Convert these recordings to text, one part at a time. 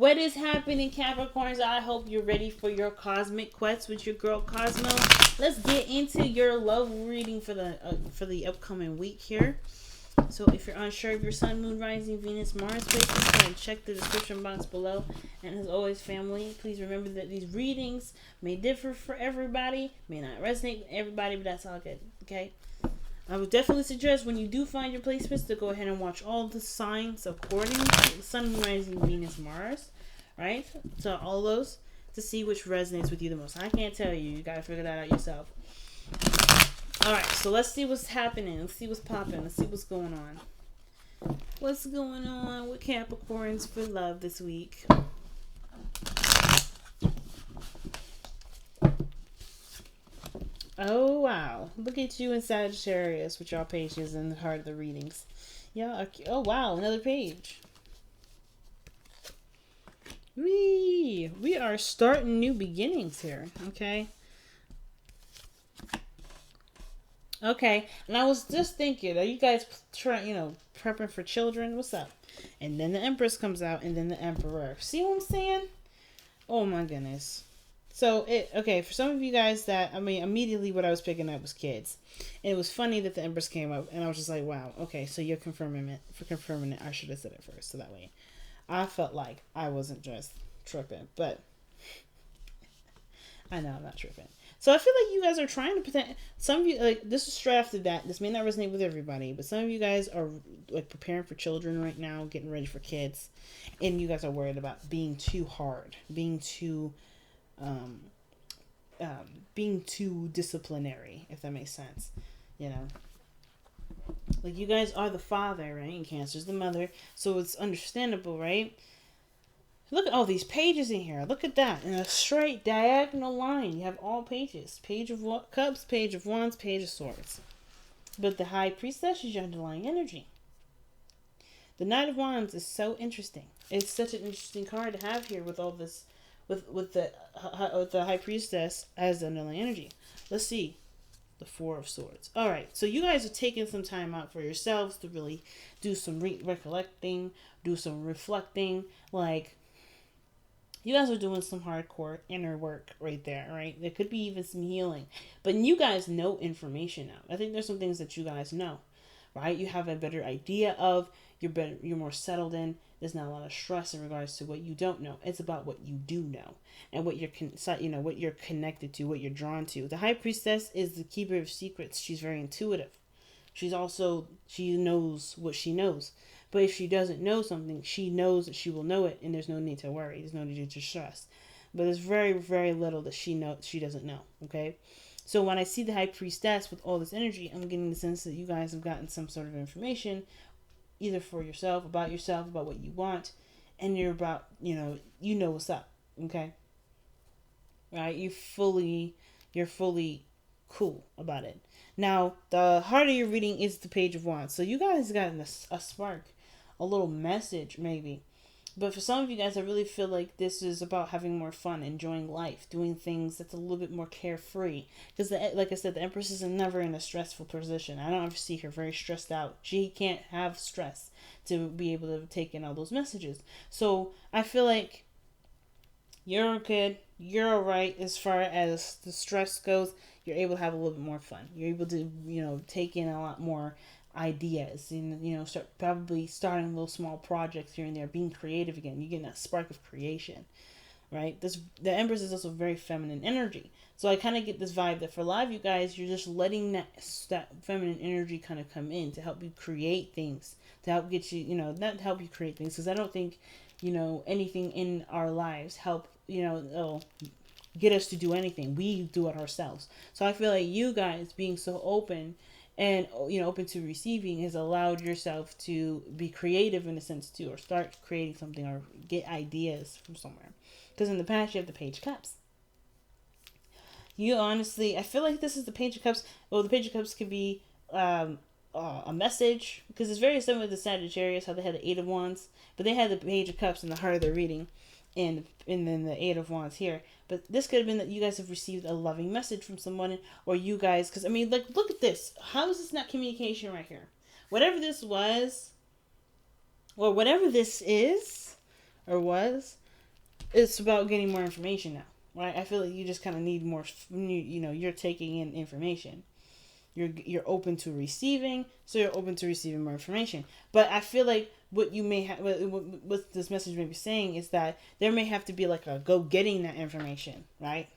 What is happening, Capricorns? I hope you're ready for your cosmic quest with your girl Cosmo. Let's get into your love reading for the upcoming week here. So if you're unsure of your sun, moon, rising, Venus, Mars placements, go and check the description box below. And as always, family, please remember that these readings may differ for everybody, may not resonate with everybody, but that's all good, okay? I would definitely suggest when you do find your placements to go ahead and watch all the signs according to sun, moon, rising, Venus, Mars, right? So all those to see which resonates with you the most. I can't tell you. You got to figure that out yourself. Alright, so let's see what's happening. Let's see what's popping. Let's see what's going on. What's going on with Capricorns for love this week? Oh, wow. Look at you in Sagittarius with y'all pages in the heart of the readings. Yeah. Oh, wow. Another page. We are starting new beginnings here. Okay. Okay, and I was just thinking, are you guys prepping for children? What's up? And then the Empress comes out, and then the Emperor. See what I'm saying? Oh my goodness. So for some of you guys immediately what I was picking up was kids. And it was funny that the Empress came up, and I was just like, wow, okay, so you're confirming it. For confirming it, I should have said it first, so that way I felt like I wasn't just tripping, but I know I'm not tripping. So I feel like you guys are trying to pretend. Some of you, like, this is straight after that. This may not resonate with everybody, but some of you guys are like preparing for children right now, getting ready for kids, and you guys are worried about being too hard, being too disciplinary, if that makes sense. You know, like you guys are the father, right? And Cancer's the mother, so it's understandable, right? Look at all these pages in here. Look at that. In a straight diagonal line. You have all pages. Page of Cups, Page of Wands, Page of Swords. But the High Priestess is your underlying energy. The Knight of Wands is so interesting. It's such an interesting card to have here with all this, with the High Priestess as the underlying energy. Let's see. The Four of Swords. Alright, so you guys are taking some time out for yourselves to really do some recollecting, do some reflecting, like... You guys are doing some hardcore inner work right there, right? There could be even some healing. But you guys know information now. I think there's some things that you guys know, right? You have a better idea of, you're more settled in. There's not a lot of stress in regards to what you don't know. It's about what you do know and what what you're connected to, what you're drawn to. The High Priestess is the keeper of secrets. She's very intuitive. She knows what she knows. But if she doesn't know something, she knows that she will know it, and there's no need to worry. There's no need to stress. But there's very, very little that she doesn't know, okay? So when I see the High Priestess with all this energy, I'm getting the sense that you guys have gotten some sort of information, either for yourself, about what you want, and you're about, you know what's up, okay? Right? You're fully cool about it. Now, the heart of your reading is the Page of Wands. So you guys got a spark, a little message maybe. But for some of you guys, I really feel like this is about having more fun, enjoying life, doing things that's a little bit more carefree. Because, like I said, the Empress is never in a stressful position. I don't ever see her very stressed out. She can't have stress to be able to take in all those messages. So I feel like you're good. You're all right as far as the stress goes. You're able to have a little bit more fun. You're able to, take in a lot more ideas and, probably starting little small projects here and there, being creative again. You're getting that spark of creation, right? The Empress is also very feminine energy. So I kind of get this vibe that for a lot of you guys, you're just letting that feminine energy kind of come in to help you create things, to help get you, not to help you create things. Because I don't think, anything in our lives help, get us to do anything. We do it ourselves. So I feel like you guys being so open and, open to receiving has allowed yourself to be creative in a sense too, or start creating something or get ideas from somewhere. Because in the past, you have the Page of Cups. You honestly, I feel like this is the Page of Cups. Well, the Page of Cups could be a message, because it's very similar to Sagittarius, how they had the Eight of Wands, but they had the Page of Cups in the heart of their reading, and then the Eight of Wands here. But this could have been that you guys have received a loving message from someone, or you guys, because look at this. How is this not communication right here? Whatever this was, or whatever this is, or was, it's about getting more information now, right? I feel like you just kind of need more, you're taking in information. You're open to receiving, so you're open to receiving more information. But I feel like what you may have, what this message may be saying is that there may have to be like a go getting that information, right?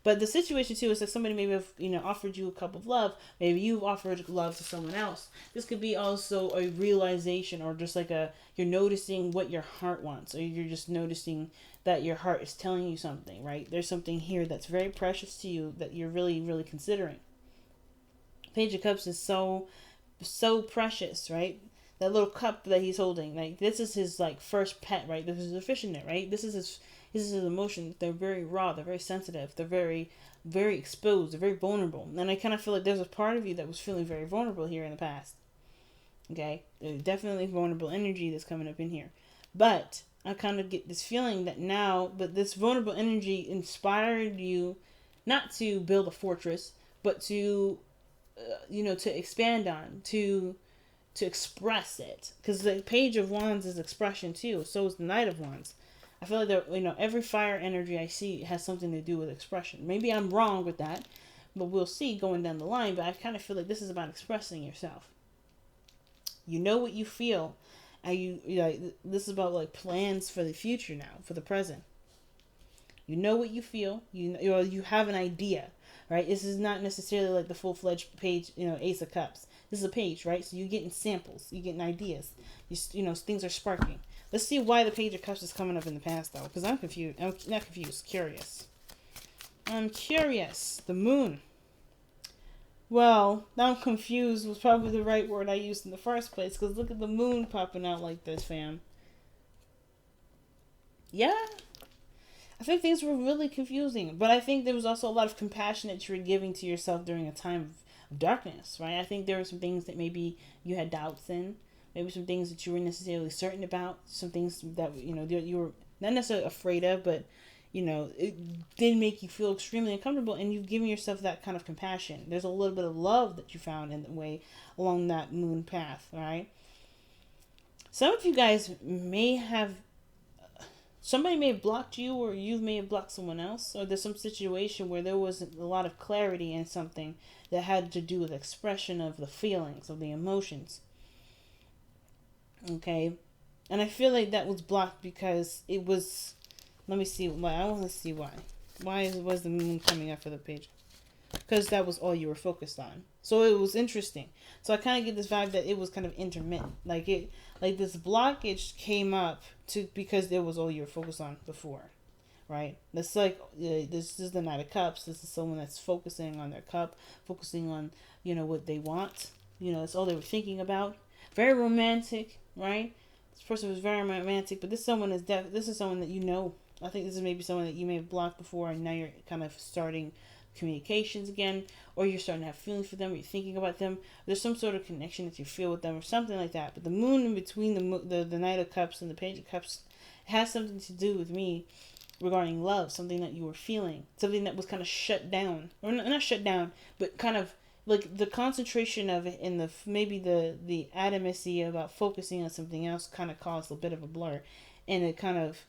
But the situation too is that somebody maybe have, offered you a cup of love. Maybe you've offered love to someone else. This could be also a realization, or just like you're noticing what your heart wants, or you're just noticing that your heart is telling you something, right? There's something here that's very precious to you that you're really, really considering. Page of Cups is so precious, right? That little cup that he's holding, like this is his like first pet, right? This is a fishnet, right? This is his emotions. They're very raw. They're very sensitive. They're very, very exposed. They're very vulnerable. And I kind of feel like there's a part of you that was feeling very vulnerable here in the past. Okay, there's definitely vulnerable energy that's coming up in here, but I kind of get this feeling that now, but this vulnerable energy inspired you not to build a fortress, but to to expand on, to express it, because the Page of Wands is expression too. So is the Knight of Wands. I feel like every fire energy I see has something to do with expression. Maybe I'm wrong with that, but we'll see going down the line. But I kind of feel like this is about expressing yourself. You know what you feel, and this is about like plans for the future now, for the present. You know what you feel. You have an idea. Right? This is not necessarily like the full-fledged page, Ace of Cups. This is a page, right? So you're getting samples. You're getting ideas. Things are sparking. Let's see why the Page of Cups is coming up in the past, though. Because I'm confused. I'm not confused. Curious. I'm curious. The Moon. Well, I'm confused was probably the right word I used in the first place. Because look at the Moon popping out like this, fam. Yeah. I think things were really confusing, but I think there was also a lot of compassion that you were giving to yourself during a time of darkness, right? I think there were some things that maybe you had doubts in, maybe some things that you were necessarily certain about, some things that, you were not necessarily afraid of, but, it did make you feel extremely uncomfortable, and you've given yourself that kind of compassion. There's a little bit of love that you found in the way along that moon path, right? Some of you guys somebody may have blocked you, or you may have blocked someone else, or there's some situation where there wasn't a lot of clarity in something that had to do with expression of the feelings, of the emotions. Okay? And I feel like that was blocked because it was... Let me see why. I want to see why. Why was the moon coming up for the page? Because that was all you were focused on. So it was interesting. So I kind of get this vibe that it was kind of intermittent. Like this blockage came up because it was all you were focused on before, right? That's like this is the Knight of Cups. This is someone that's focusing on their cup, focusing on what they want. That's all they were thinking about. Very romantic, right? This person was very romantic, but this is someone that I think this is maybe someone that you may have blocked before, and now you're kind of starting communications again, or you're starting to have feelings for them, or you're thinking about them. There's some sort of connection that you feel with them, or something like that. But the moon in between the Knight of Cups and the Page of Cups has something to do with me regarding love, something that you were feeling, something that was kind of shut down, or not shut down, but kind of like the concentration of it, and the adamancy about focusing on something else kind of caused a bit of a blur, and it kind of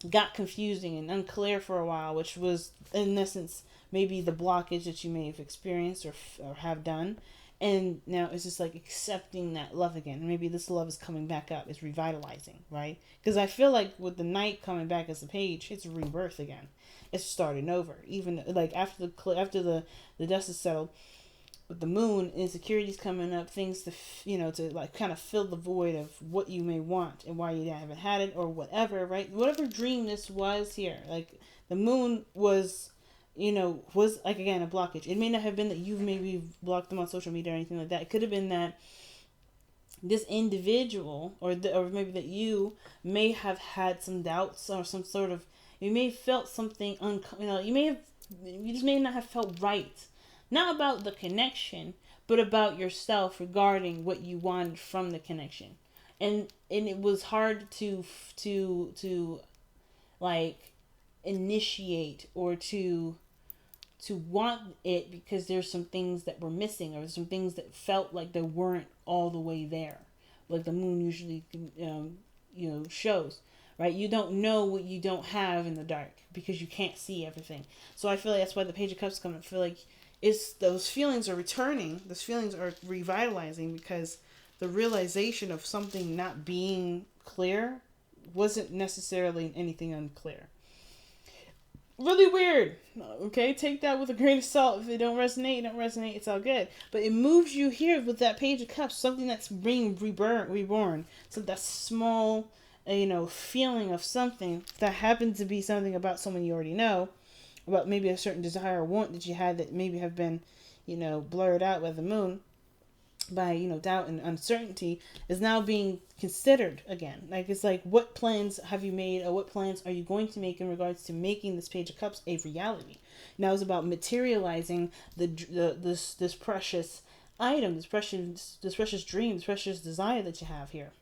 got confusing and unclear for a while, which was in essence maybe the blockage that you may have experienced or have done. And now it's just like accepting that love again. Maybe this love is coming back up. It's revitalizing, right? Because I feel like with the Knight coming back as a page, it's a rebirth again. It's starting over. Even like after the dust is settled, with the moon, insecurities coming up, things to like kind of fill the void of what you may want and why you haven't had it or whatever, right? Whatever dream this was here, like the moon was like, again, a blockage. It may not have been that you've maybe blocked them on social media or anything like that. It could have been that this individual or maybe that you may have had some doubts or some sort of, you may have felt something, you just may not have felt right. Not about the connection, but about yourself regarding what you wanted from the connection. And it was hard to like initiate or to want it because there's some things that were missing, or some things that felt like they weren't all the way there, like the moon usually shows, right? You don't know what you don't have in the dark because you can't see everything. So I feel like that's why the Page of Cups come. I feel like it's those feelings are returning. Those feelings are revitalizing because the realization of something not being clear wasn't necessarily anything unclear. Really weird. Okay, take that with a grain of salt. If it don't resonate, it's all good. But it moves you here with that Page of Cups, something that's being reborn. So that small, feeling of something that happens to be something about someone you already know, about maybe a certain desire or want that you had that maybe have been, blurred out by the moon, by doubt and uncertainty, is now being considered again. Like, it's like, what plans have you made, or what plans are you going to make in regards to making this Page of Cups a reality? Now it's about materializing this precious item, this precious dream, this precious desire that you have here,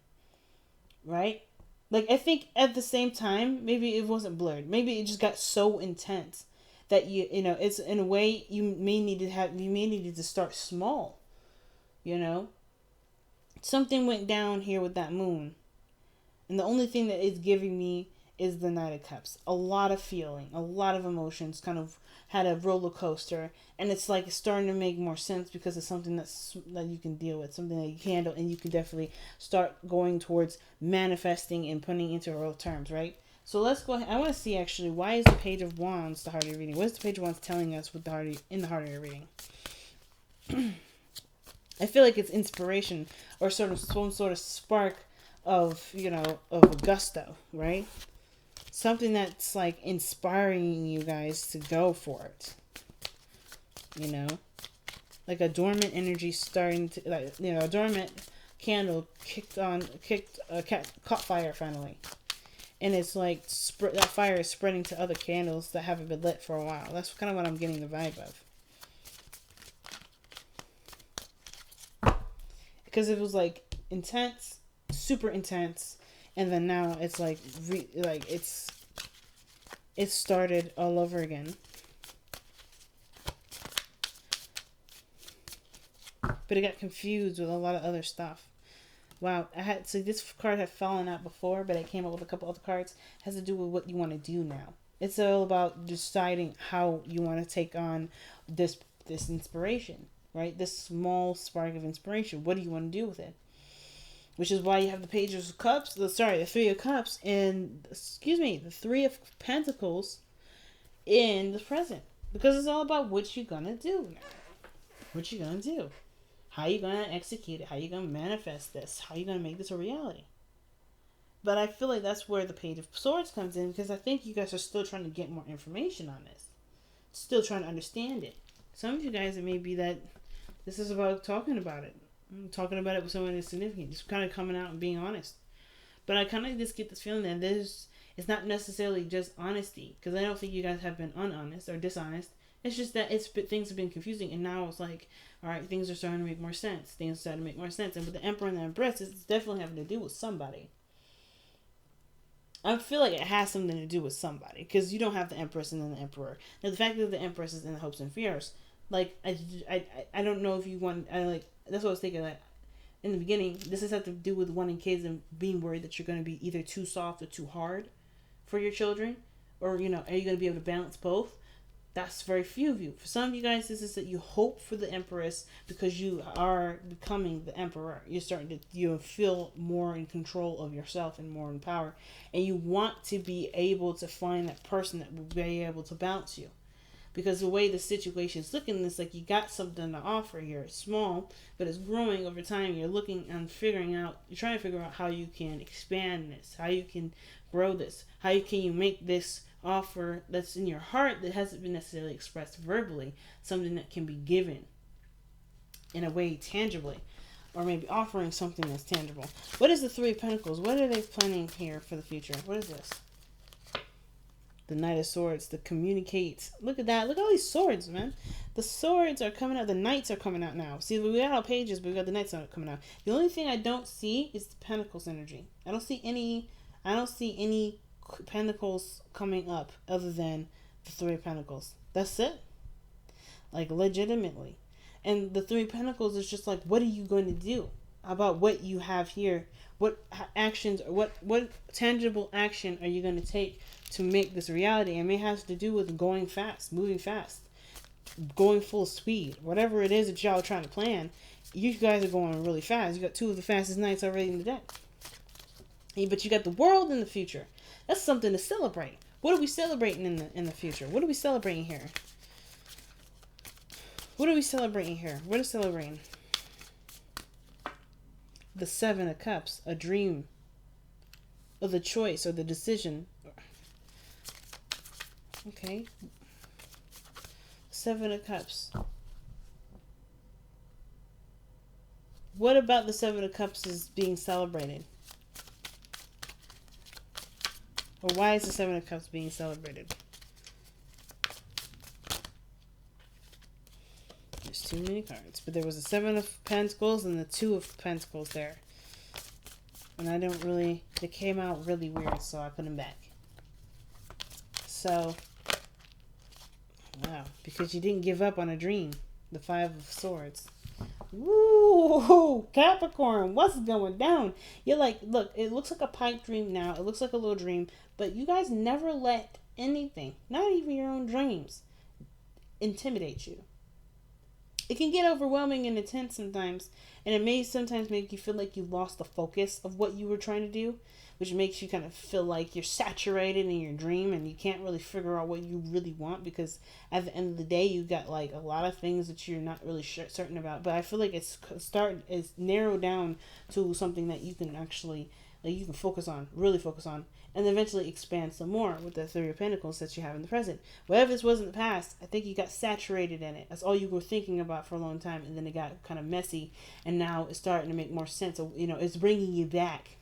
right? Like, I think at the same time, maybe it wasn't blurred, maybe it just got so intense that it's, in a way, you may need to start small. Something went down here with that moon. And the only thing that it's giving me is the Knight of Cups. A lot of feeling, a lot of emotions, kind of had a roller coaster. And it's like it's starting to make more sense because it's something that you can deal with, something that you can handle, and you can definitely start going towards manifesting and putting into real terms, right? So let's go ahead. I want to see, actually, why is the Page of Wands the heart of your reading? What is the Page of Wands telling us with in the heart of your reading? I feel like it's inspiration or some sort of spark of, of gusto, right? Something that's like inspiring you guys to go for it. Like a dormant energy starting to, like, a dormant candle caught fire finally. And it's like that fire is spreading to other candles that haven't been lit for a while. That's kind of what I'm getting the vibe of. Because it was like intense, super intense, and then now it's like it's started all over again. But it got confused with a lot of other stuff. Wow, this card had fallen out before, but I came up with a couple other cards. It has to do with what you want to do now. It's all about deciding how you want to take on this inspiration. Right? This small spark of inspiration. What do you want to do with it? Which is why you have the Page of Cups. The Three of Cups and, the Three of Pentacles in the present. Because it's all about what you're going to do now. What you're going to do. How you going to execute it. How you going to manifest this. How you going to make this a reality. But I feel like that's where the Page of Swords comes in. Because I think you guys are still trying to get more information on this. Still trying to understand it. Some of you guys, it may be that this is about talking about it. Talking about it with someone that's significant. Just kind of coming out and being honest. But I kind of just get this feeling that it's not necessarily just honesty. Because I don't think you guys have been unhonest or dishonest. It's just that things have been confusing. And now it's like, all right, things are starting to make more sense. Things are starting to make more sense. And with the Emperor and the Empress, it's definitely having to do with somebody. I feel like it has something to do with somebody. Because you don't have the Empress and then the Emperor. Now, the fact that the Empress is in the hopes and fears, like, I don't know if you want, that's what I was thinking, like, in the beginning, this has to do with wanting kids and being worried that you're going to be either too soft or too hard for your children, or, are you going to be able to balance both? That's very few of you. For some of you guys, this is that you hope for the Empress because you are becoming the Emperor. You're starting to, feel more in control of yourself and more in power, and you want to be able to find that person that will be able to balance you. Because the way the situation is looking, it's like you got something to offer here. It's small, but it's growing over time. You're looking and you're trying to figure out how you can expand this, how you can grow this, how can you make this offer that's in your heart that hasn't been necessarily expressed verbally, something that can be given in a way tangibly, or maybe offering something that's tangible. What is the Three of Pentacles? What are they planning here for the future? What is this? The Knight of Swords, to communicate. Look at that. Look at all these swords, man. The swords are coming out. The knights are coming out now. See, we got our pages, but we got the knights coming out. The only thing I don't see is the Pentacles energy. I don't see any Pentacles coming up other than the Three of Pentacles. That's it. Like, legitimately. And the Three of Pentacles is just like, what are you going to do? about what you have here. What actions, what tangible action are you going to take to make this reality? And it has to do with going fast, moving fast, going full speed. Whatever it is that y'all are trying to plan, you guys are going really fast. You got 2 of the fastest knights already in the deck. But you got the world in the future. That's something to celebrate. What are we celebrating in the future? What are we celebrating here? What are we celebrating here? What is celebrating? The 7 of Cups, a dream, or the choice, or the decision. Okay. 7 of Cups. What about the 7 of Cups is being celebrated? Or why is the 7 of Cups being celebrated? There's too many cards. But there was a 7 of Pentacles and the 2 of Pentacles there. And I don't really... They came out really weird, so I put them back. So... Wow. Because you didn't give up on a dream. The 5 of Swords. Woo! Capricorn, what's going down? You're like, look, it looks like a pipe dream now. It looks like a little dream. But you guys never let anything, not even your own dreams, intimidate you. It can get overwhelming and intense sometimes. And it may sometimes make you feel like you lost the focus of what you were trying to do, which makes you kind of feel like you're saturated in your dream and you can't really figure out what you really want, because at the end of the day, you got like a lot of things that you're not really certain about. But I feel like it's narrowed down to something that you can actually, like, you can focus on, really focus on, and eventually expand some more with the 3 of Pentacles that you have in the present. Whatever this was in the past, I think you got saturated in it. That's all you were thinking about for a long time, and then it got kind of messy, and now it's starting to make more sense. So, you know, it's bringing you back.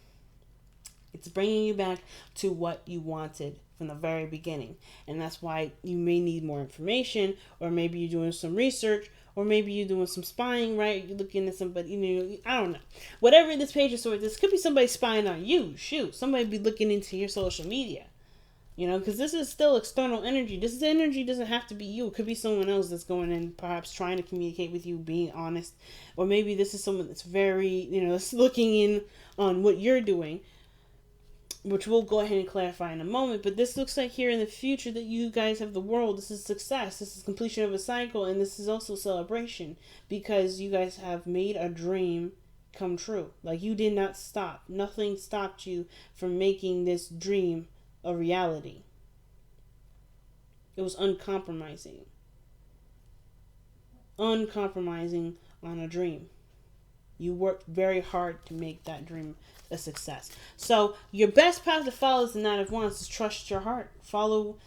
It's bringing you back to what you wanted from the very beginning. And that's why you may need more information, or maybe you're doing some research, or maybe you're doing some spying, right? You're looking at somebody, you know, I don't know. Whatever this Page of Swords, this could be somebody spying on you. Shoot, somebody be looking into your social media. You know, because this is still external energy. This energy doesn't have to be you. It could be someone else that's going in, perhaps trying to communicate with you, being honest. Or maybe this is someone that's very, you know, that's looking in on what you're doing, which we'll go ahead and clarify in a moment. But this looks like here in the future that you guys have the world. This is success. This is completion of a cycle. And this is also celebration, because you guys have made a dream come true. Like, you did not stop. Nothing stopped you from making this dream a reality. It was uncompromising. Uncompromising on a dream. You worked very hard to make that dream a success. So your best path to follow is the Knight of Wands. Is trust your heart. Follow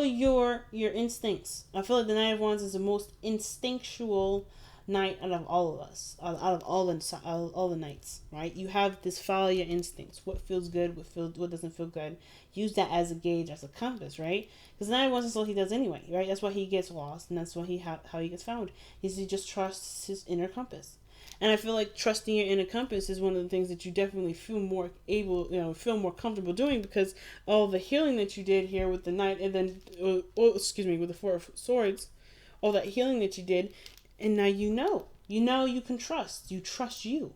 your instincts. I feel like the Knight of Wands is the most instinctual knight out of all of us, out of all the knights, right? You have this follow your instincts. What feels good, what doesn't feel good. Use that as a gauge, as a compass, right? Because the Knight of Wands is what he does anyway, right? That's why he gets lost, and that's why how he gets found. He just trusts his inner compass. And I feel like trusting your inner compass is one of the things that you definitely feel more able, feel more comfortable doing, because all the healing that you did here with the Knight, and then, with the 4 of Swords, all that healing that you did, and now you can trust. You trust you.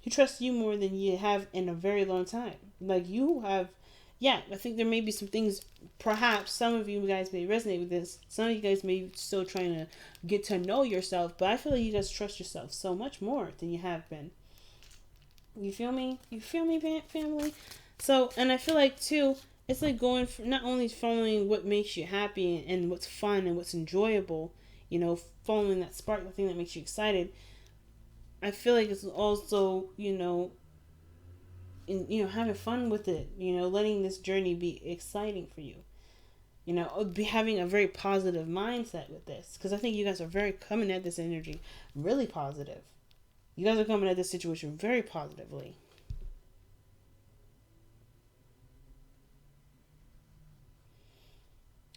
You trust you more than you have in a very long time. Like, you have, I think there may be some things, perhaps some of you guys may resonate with this. Some of you guys may be still trying to get to know yourself, but I feel like you guys trust yourself so much more than you have been. You feel me? You feel me, family? So, and I feel like too, it's like going for not only following what makes you happy and what's fun and what's enjoyable, following that spark, the thing that makes you excited. I feel like it's also, having fun with it, letting this journey be exciting for you. Be having a very positive mindset with this, because I think you guys are coming at this energy really positive. You guys are coming at this situation very positively.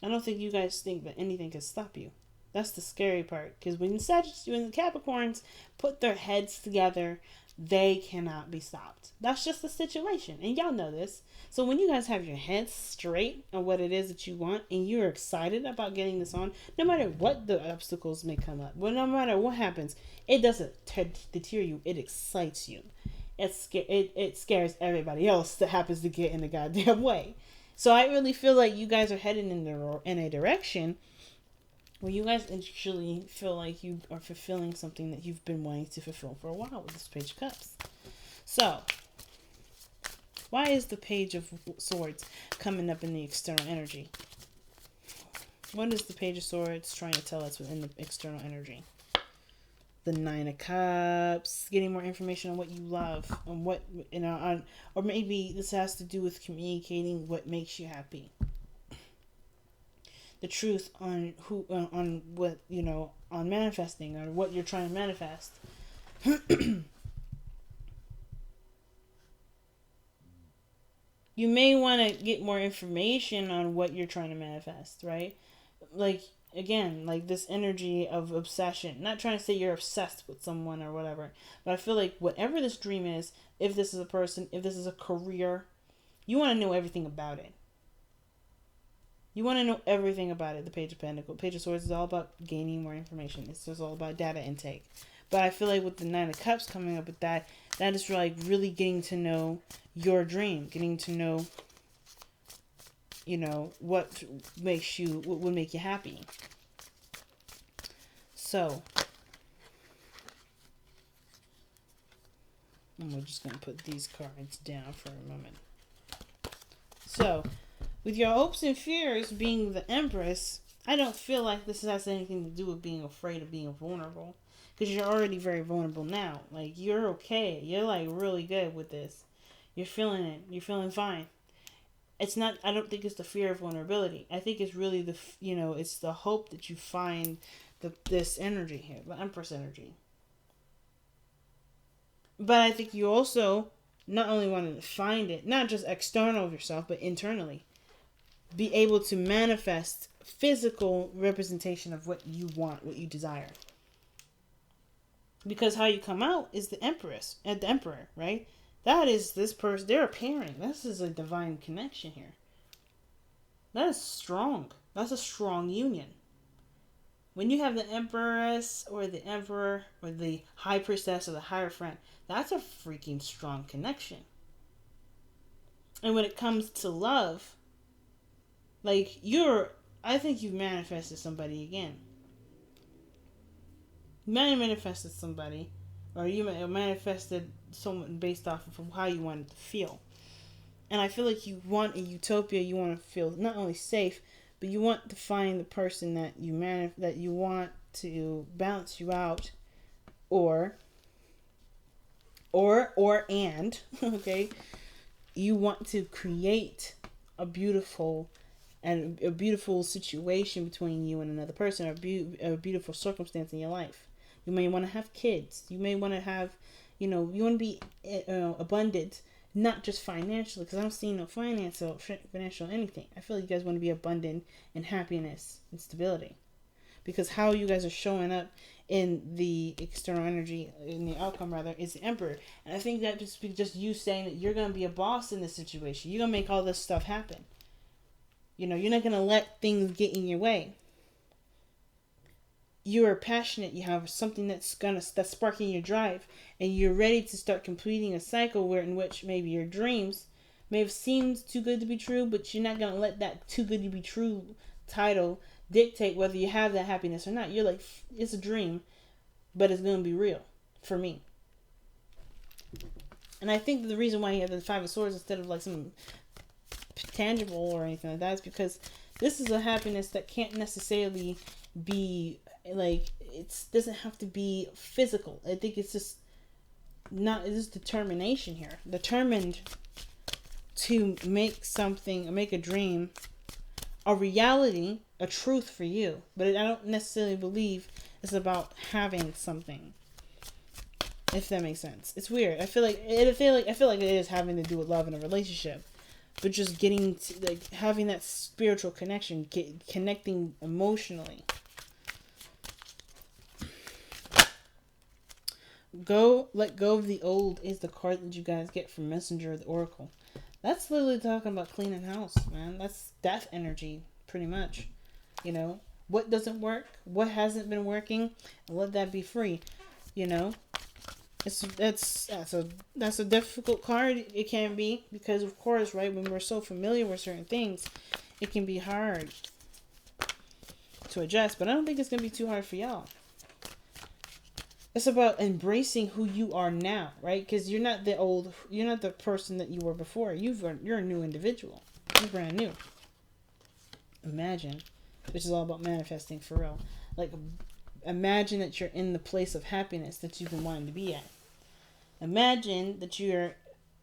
I don't think you guys think that anything can stop you. That's the scary part, because when the Capricorns put their heads together, they cannot be stopped. That's just the situation. And y'all know this. So when you guys have your heads straight on what it is that you want and you're excited about getting this on, no matter what the obstacles may come up, well, no matter what happens, it doesn't deter you. It excites you. It scares everybody else that happens to get in the goddamn way. So I really feel like you guys are heading in a direction where you guys actually feel like you are fulfilling something that you've been wanting to fulfill for a while with this Page of Cups. So, why is the Page of Swords coming up in the external energy? What is the Page of Swords trying to tell us within the external energy? The Nine of Cups, getting more information on what you love, on what, or maybe this has to do with communicating what makes you happy. The truth on on what, on manifesting, or what you're trying to manifest. You may want to get more information on what you're trying to manifest, right? Like, again, like this energy of obsession. Not trying to say you're obsessed with someone or whatever, but I feel like whatever this dream is, if this is a person, if this is a career, you want to know everything about it. You want to know everything about it. The Page of Pentacles, Page of Swords is all about gaining more information. It's just all about data intake. But I feel like with the Nine of Cups coming up with that is like really getting to know your dream, getting to know, what would make you happy. So, I'm just going to put these cards down for a moment. So, with your hopes and fears being the Empress, I don't feel like this has anything to do with being afraid of being vulnerable. Because you're already very vulnerable now. Like, you're okay. You're, like, really good with this. You're feeling it. You're feeling fine. It's not, I don't think it's the fear of vulnerability. I think it's really it's the hope that you find this energy here, the Empress energy. But I think you also not only want to find it, not just external of yourself, but internally. Be able to manifest physical representation of what you want, what you desire. Because how you come out is the Empress and the Emperor, right? That is this person. They're appearing. This is a divine connection here. That is strong. That's a strong union. When you have the Empress or the Emperor or the High Priestess or the Hierophant, that's a freaking strong connection. And when it comes to love, like I think you've manifested somebody again. You manifested somebody, or you manifested someone based off of how you wanted to feel. And I feel like you want a utopia. You want to feel not only safe, but you want to find the person that you want to balance you out, okay, you want to create a beautiful situation between you and another person, or a beautiful circumstance in your life. You may want to have kids. You may want to have, you want to be abundant, not just financially, because I don't see no financial anything. I feel like you guys want to be abundant in happiness and stability, because how you guys are showing up in the external energy, in the outcome rather, is the Emperor. And I think that just you saying that you're going to be a boss in this situation. You're going to make all this stuff happen. You're not going to let things get in your way. You are passionate. You have something that's sparking your drive, and you're ready to start completing a cycle in which maybe your dreams may have seemed too good to be true, but you're not going to let that too good to be true title dictate whether you have that happiness or not. You're like, it's a dream, but it's going to be real for me. And I think the reason why you have the Five of Swords instead of like some tangible or anything like that is because this is a happiness that can't necessarily be like, it doesn't have to be physical. I think it's just determination here. Determined to make a dream a reality, a truth for you. But I don't necessarily believe it's about having something. If that makes sense. It's weird. I feel like it is having to do with love in a relationship. But just getting to, like, having that spiritual connection, connecting emotionally. let go of the old is the card that you guys get from Messenger of the Oracle. That's literally talking about cleaning house, man. That's death energy, pretty much. You know, what doesn't work, what hasn't been working, and let that be free. You know, that's a difficult card. It can be, because of course, right, when we're so familiar with certain things, it can be hard to adjust. But I don't think it's gonna be too hard for y'all. It's about embracing who you are now, right? Because you're not the person that you were before. You're a new individual. You're brand new. Imagine, which is all about manifesting for real. Like, imagine that you're in the place of happiness that you've been wanting to be at. Imagine that you're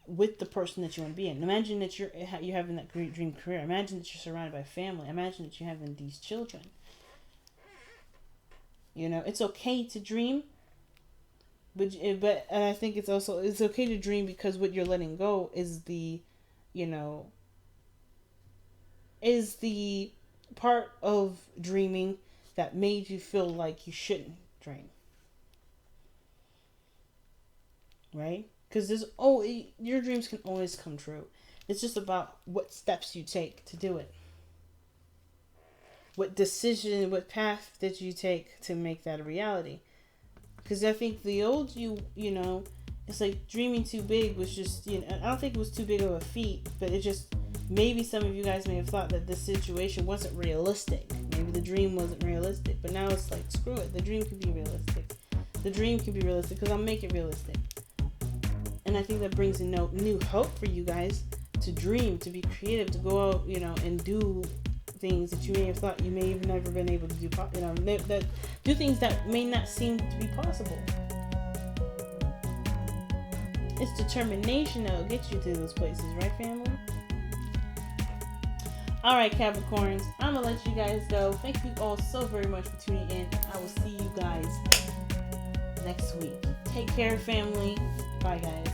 with the person that you want to be in. Imagine that you're having that great dream career. Imagine that you're surrounded by family. Imagine that you're having these children. You know, it's okay to dream. But I think it's okay to dream, because what you're letting go is the part of dreaming that made you feel like you shouldn't dream. Right? Because your dreams can always come true. It's just about what steps you take to do it. What path did you take to make that a reality? Because I think the old it's like dreaming too big was just, I don't think it was too big of a feat, but it just, maybe some of you guys may have thought that this situation wasn't realistic. Maybe the dream wasn't realistic, but now it's like, screw it, the dream can be realistic. The dream can be realistic because I'll make it realistic. And I think that brings a new hope for you guys to dream, to be creative, to go out, and do things that you may have thought you may have never been able to do, that do things that may not seem to be possible. It's determination that will get you to those places, right, family? Alright, Capricorns, I'm gonna let you guys go. Thank you all so very much for tuning in. I will see you guys next week. Take care, family. Bye, guys.